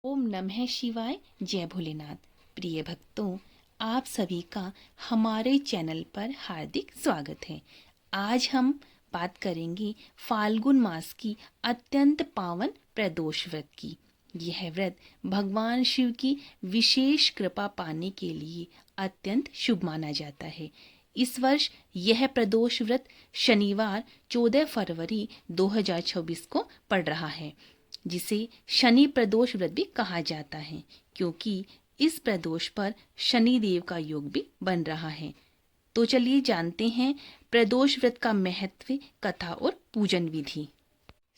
ओम नमः शिवाय। जय भोलेनाथ। प्रिय भक्तों, आप सभी का हमारे चैनल पर हार्दिक स्वागत है। आज हम बात करेंगे फाल्गुन मास की अत्यंत पावन प्रदोष व्रत की। यह व्रत भगवान शिव की विशेष कृपा पाने के लिए अत्यंत शुभ माना जाता है। इस वर्ष यह प्रदोष व्रत शनिवार 14 फरवरी 2026 को पड़ रहा है, जिसे शनि प्रदोष व्रत भी कहा जाता है, क्योंकि इस प्रदोष पर शनि देव का योग भी बन रहा है। तो चलिए जानते हैं प्रदोष व्रत का महत्व, कथा और पूजन विधि।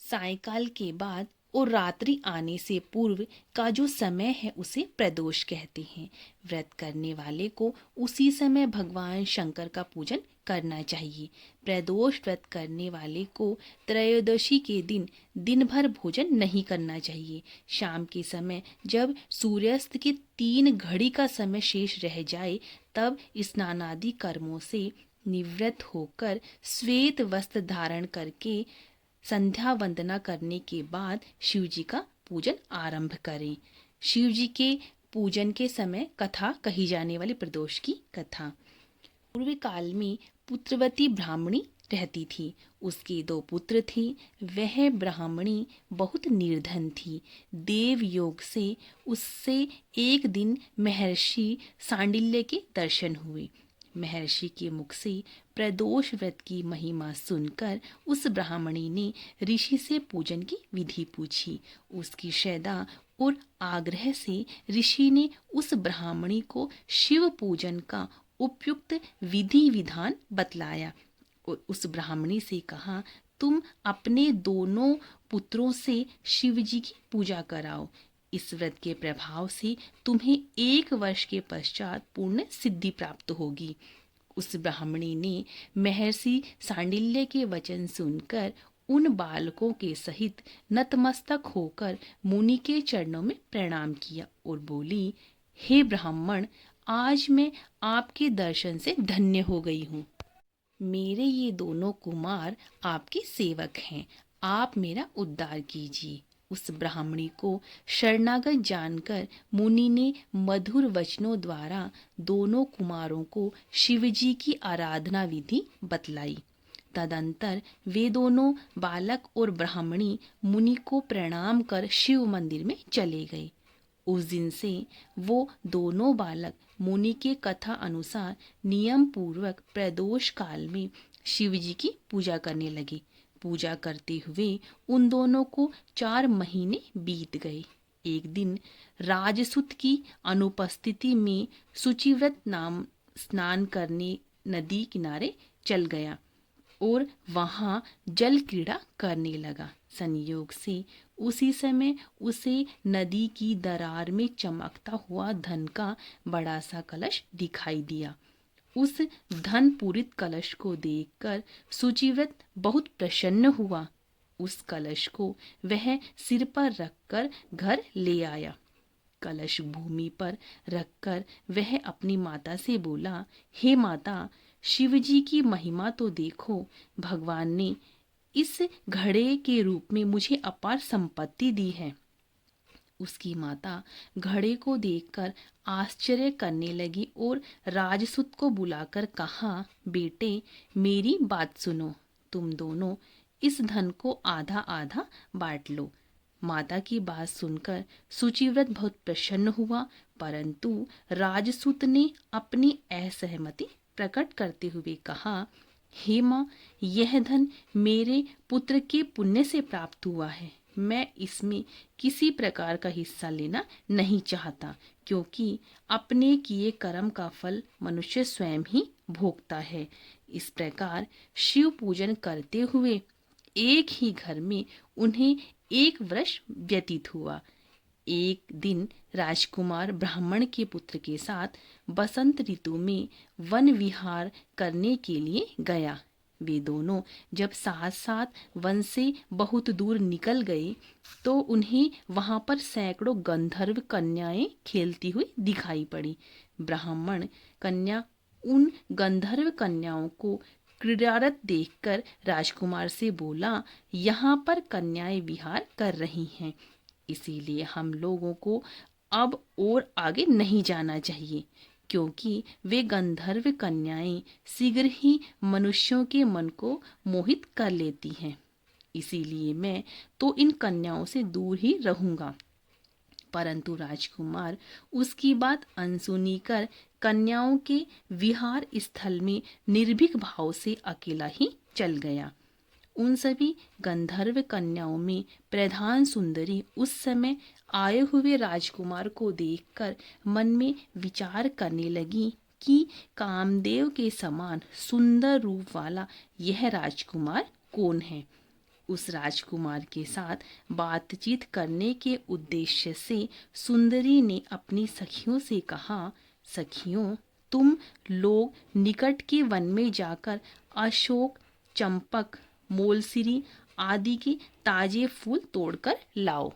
सायकाल के बाद और रात्रि आने से पूर्व का जो समय है उसे प्रदोष कहते हैं। व्रत करने वाले को उसी समय भगवान शंकर का पूजन करना चाहिए। प्रदोष व्रत करने वाले को त्रयोदशी के दिन दिन भर भोजन नहीं करना चाहिए। शाम के समय जब सूर्यास्त के 3 घड़ी का समय शेष रह जाए तब स्नानादि कर्मों से निवृत्त होकर श्वेत वस्त्र धारण करके संध्या वंदना करने के बाद शिव जी का पूजन आरंभ करें। शिव जी के पूजन के समय कथा कही जाने वाली प्रदोष की कथा। पूर्व काल में पुत्रवती ब्राह्मणी रहती थी। उसके 2 पुत्र थे। वह ब्राह्मणी बहुत निर्धन थी। देव योग से उससे एक दिन महर्षि सांडिल्य के दर्शन हुए। महर्षि के मुख से प्रदोष व्रत की महिमा सुनकर उस ब्राह्मणी ने ऋषि से पूजन की विधि पूछी। उसकी श्रद्धा और आग्रह से ऋषि ने उस ब्राह्मणी को शिव पूजन का उपयुक्त विधि विधान बतलाया और उस ब्राह्मणी से कहा, तुम अपने दोनों पुत्रों से शिव जी की पूजा कराओ। इस व्रत के प्रभाव से तुम्हें 1 वर्ष के पश्चात पूर्ण सिद्धि प्राप्त होगी। उस ब्राह्मणी ने महर्षि सांडिल्य के वचन सुनकर उन बालकों के सहित नतमस्तक होकर मुनि के चरणों में प्रणाम किया और बोली, हे ब्राह्मण, आज मैं आपके दर्शन से धन्य हो गई हूँ। मेरे ये दोनों कुमार आपके सेवक हैं। आप मेरा उद्धार कीजिए। उस ब्राह्मणी को शरणागत जानकर मुनि ने मधुर वचनों द्वारा दोनों कुमारों को शिवजी की आराधना विधि बतलाई। तदंतर वे दोनों बालक और ब्राह्मणी मुनि को प्रणाम कर शिव मंदिर में चले गए। उस दिन से वो दोनों बालक मुनि के कथा अनुसार नियम पूर्वक प्रदोष काल में शिव जी की पूजा करने लगे। पूजा करते हुए उन दोनों को 4 महीने बीत गए। एक दिन राजसूत की अनुपस्थिति में शुचिव्रत नाम स्नान करने नदी किनारे चल गया और वहां जल क्रीड़ा करने लगा। संयोग से उसी समय उसे नदी की दरार में चमकता हुआ धन का बड़ा सा कलश दिखाई दिया। उस धन पूरित कलश को देखकर शुचिव्रत बहुत प्रसन्न हुआ। उस कलश को वह सिर पर रखकर घर ले आया। कलश भूमि पर रखकर वह अपनी माता से बोला, हे माता, शिवजी की महिमा तो देखो। भगवान ने इस घड़े के रूप में मुझे अपार संपत्ति दी है। उसकी माता घड़े को देखकर आश्चर्य करने लगी और राजसूत को बुलाकर कहा, बेटे, मेरी बात सुनो। तुम दोनों इस धन को आधा आधा बांट लो। माता की बात सुनकर शुचिव्रत बहुत प्रसन्न हुआ, परंतु राजसूत ने अपनी असहमति प्रकट करते हुए कहा, हे माँ, यह धन मेरे पुत्र के पुण्य से प्राप्त हुआ है। मैं इसमें किसी प्रकार का हिस्सा लेना नहीं चाहता, क्योंकि अपने किए कर्म का फल मनुष्य स्वयं ही भोगता है। इस प्रकार शिव पूजन करते हुए एक ही घर में उन्हें 1 वर्ष व्यतीत हुआ। एक दिन राजकुमार ब्राह्मण के पुत्र के साथ बसंत ऋतु में वन विहार करने के लिए गया। वे दोनों जब साथ साथ वन से बहुत दूर निकल गए तो उन्हें वहां पर सैकड़ों गंधर्व कन्याएं खेलती हुई दिखाई पड़ी। ब्राह्मण कन्या उन गंधर्व कन्याओं को क्रीड़ारत देखकर राजकुमार से बोला, यहाँ पर कन्याएं विहार कर रही हैं। इसीलिए हम लोगों को अब और आगे नहीं जाना चाहिए, क्योंकि वे गंधर्व कन्याएं शीघ्र ही मनुष्यों के मन को मोहित कर लेती हैं। इसीलिए मैं तो इन कन्याओं से दूर ही रहूंगा। परंतु राजकुमार उसकी बात अनसुनी कर कन्याओं के विहार स्थल में निर्भीक भाव से अकेला ही चल गया। उन सभी गंधर्व कन्याओं में प्रधान सुंदरी उस समय आए हुए राजकुमार को देखकर मन में विचार करने लगी कि कामदेव के समान सुंदर रूप वाला यह राजकुमार कौन है। उस राजकुमार के साथ बातचीत करने के उद्देश्य से सुंदरी ने अपनी सखियों से कहा, सखियों, तुम लोग निकट के वन में जाकर अशोक, चंपक, मोलसिरी आदि के ताजे फूल तोड़कर लाओ।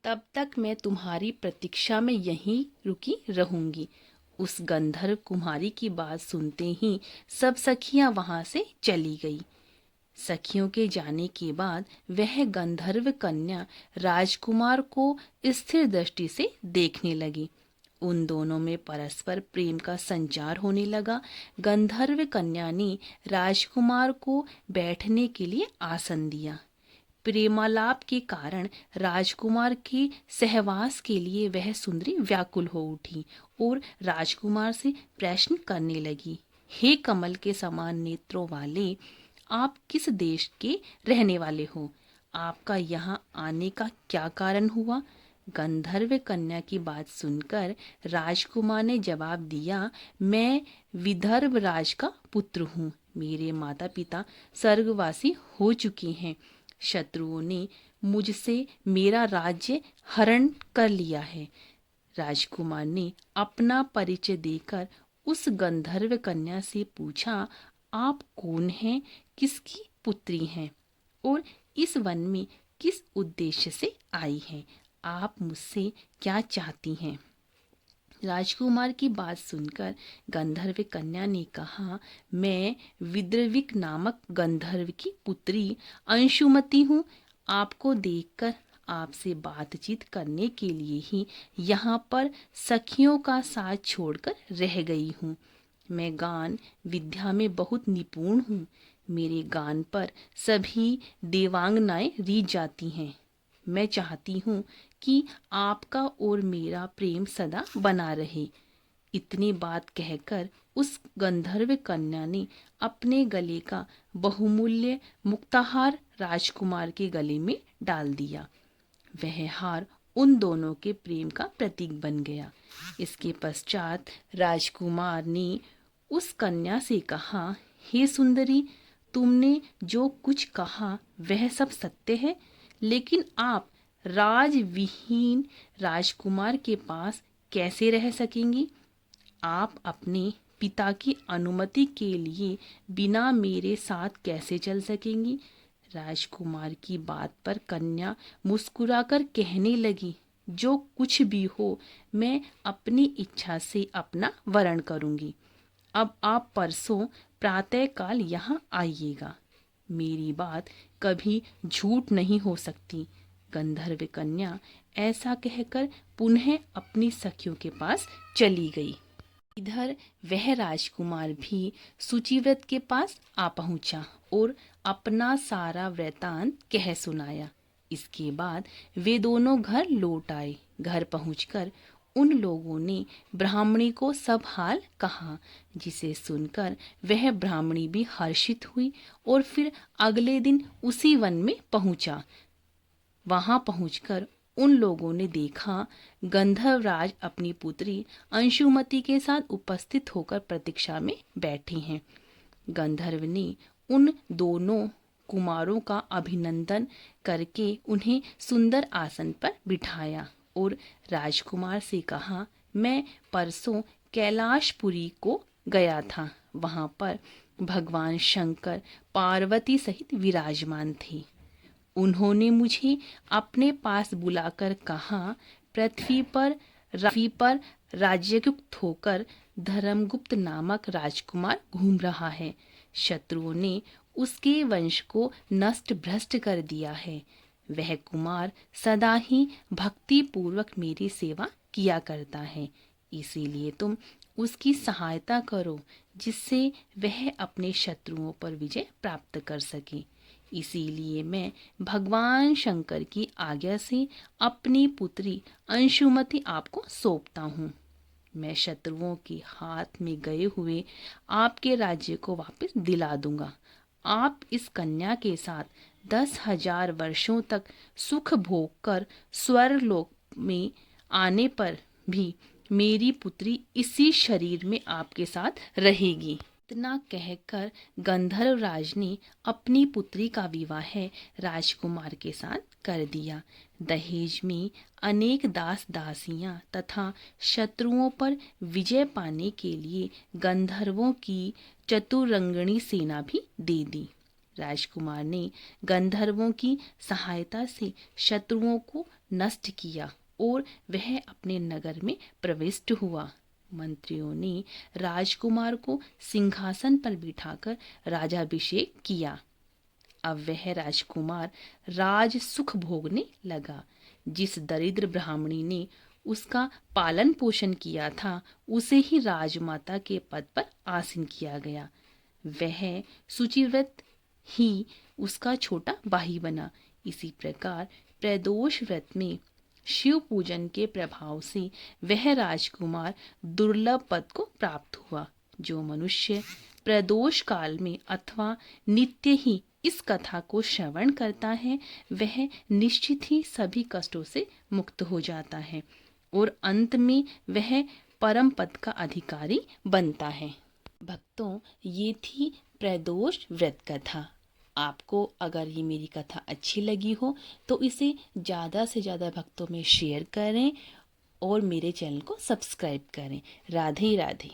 तब तक मैं तुम्हारी प्रतीक्षा में यहीं रुकी रहूंगी। उस गंधर्व कुमारी की बात सुनते ही सब सखियां वहां से चली गई। सखियों के जाने के बाद वह गंधर्व कन्या राजकुमार को स्थिर दृष्टि से देखने लगी। उन दोनों में परस्पर प्रेम का संचार होने लगा। गंधर्व कन्या ने राजकुमार को बैठने के लिए आसन दिया। प्रेमालाप के कारण राजकुमार के सहवास के लिए वह सुंदरी व्याकुल हो उठी और राजकुमार से प्रश्न करने लगी, हे कमल के समान नेत्रों वाले, आप किस देश के रहने वाले हो? आपका यहाँ आने का क्या कारण हुआ? गंधर्व कन्या की बात सुनकर राजकुमार ने जवाब दिया, मैं विदर्भ राज का पुत्र हूँ। मेरे माता पिता स्वर्गवासी हो चुके हैं। शत्रुओं ने मुझसे मेरा राज्य हरण कर लिया है। राजकुमार ने अपना परिचय देकर उस गंधर्व कन्या से पूछा, आप कौन हैं, किसकी पुत्री हैं और इस वन में किस उद्देश्य से आई हैं? आप मुझसे क्या चाहती हैं? राजकुमार की बात सुनकर गंधर्व कन्या ने कहा, मैं विद्रविक नामक गंधर्व की पुत्री अंशुमति हूँ। आपको देखकर आपसे बातचीत करने के लिए ही यहाँ पर सखियों का साथ छोड़कर रह गई हूँ। मैं गान विद्या में बहुत निपुण हूँ। मेरे गान पर सभी देवांगनाएं रीझ जाती हैं। मैं चाहती हूँ कि आपका और मेरा प्रेम सदा बना रहे। इतनी बात कहकर उस गंधर्व कन्या ने अपने गले का बहुमूल्य मुक्ताहार राजकुमार के गले में डाल दिया। वह हार उन दोनों के प्रेम का प्रतीक बन गया। इसके पश्चात राजकुमार ने उस कन्या से कहा, हे सुंदरी, तुमने जो कुछ कहा वह सब सत्य है, लेकिन आप राजविहीन राजकुमार के पास कैसे रह सकेंगी? आप अपने पिता की अनुमति के लिए बिना मेरे साथ कैसे चल सकेंगी? राजकुमार की बात पर कन्या मुस्कुराकर कहने लगी, जो कुछ भी हो मैं अपनी इच्छा से अपना वरण करूंगी। अब आप परसों प्रातःकाल यहाँ आइएगा। मेरी बात कभी झूठ नहीं हो सकती। गंधर्व कन्या ऐसा कहकर पुनः अपनी सखियों के पास चली गई। इधर वह राजकुमार भी सुचिव्रत के पास आ पहुंचा और अपना सारा वृतांत कह सुनाया। इसके बाद वे दोनों घर लौट आए। घर पहुंचकर उन लोगों ने ब्राह्मणी को सब हाल कहा, जिसे सुनकर वह ब्राह्मणी भी हर्षित हुई और फिर अगले दिन उसी वन में पहुंचा। वहां पहुंचकर उन लोगों ने देखा गंधर्वराज अपनी पुत्री अंशुमति के साथ उपस्थित होकर प्रतीक्षा में बैठे हैं। गंधर्व ने उन दोनों कुमारों का अभिनंदन करके उन्हें सुंदर आसन पर बिठाया और राजकुमार से कहा, मैं परसों कैलाशपुरी को गया था। वहां पर भगवान शंकर पार्वती सहित विराजमान थे। उन्होंने मुझे अपने पास बुलाकर कहा, पृथ्वी पर राज्ययुक्त होकर धर्मगुप्त नामक राजकुमार घूम रहा है। शत्रुओं ने उसके वंश को नष्ट भ्रष्ट कर दिया है। वह कुमार सदा ही भक्ति पूर्वक मेरी सेवा किया करता है, इसीलिए तुम उसकी सहायता करो जिससे वह अपने शत्रुओं पर विजय प्राप्त कर सके। इसीलिए मैं भगवान शंकर की आज्ञा से अपनी पुत्री अंशुमति आपको सौंपता हूँ। मैं शत्रुओं के हाथ में गए हुए आपके राज्य को वापस दिला दूंगा। आप इस कन्या के साथ 10,000 वर्षों तक सुख भोग कर स्वर्गलोक में आने पर भी मेरी पुत्री इसी शरीर में आपके साथ रहेगी। इतना कहकर गंधर्व राज ने अपनी पुत्री का विवाह राजकुमार के साथ कर दिया। दहेज में अनेक दास दासियां तथा शत्रुओं पर विजय पाने के लिए गंधर्वों की चतुरंगणी सेना भी दे दी। राजकुमार ने गंधर्वों की सहायता से शत्रुओं को नष्ट किया और वह अपने नगर में प्रविष्ट हुआ। मंत्रियों ने राजकुमार को सिंहासन पर बिठाकर राजाभिषेक किया। अब वह राजकुमार राज सुख भोगने लगा। जिस दरिद्र ब्राह्मणी ने उसका पालन पोषण किया था उसे ही राजमाता के पद पर आसीन किया गया। वह शुचिव्रत ही उसका छोटा भाई बना। इसी प्रकार प्रदोष व्रत में शिव पूजन के प्रभाव से वह राजकुमार दुर्लभ पद को प्राप्त हुआ। जो मनुष्य प्रदोष काल में अथवा नित्य ही इस कथा को श्रवण करता है वह निश्चित ही सभी कष्टों से मुक्त हो जाता है और अंत में वह परम पद का अधिकारी बनता है। भक्तों, ये थी प्रदोष व्रत कथा। आपको अगर ये मेरी कथा अच्छी लगी हो तो इसे ज़्यादा से ज़्यादा भक्तों में शेयर करें और मेरे चैनल को सब्सक्राइब करें। राधे राधे।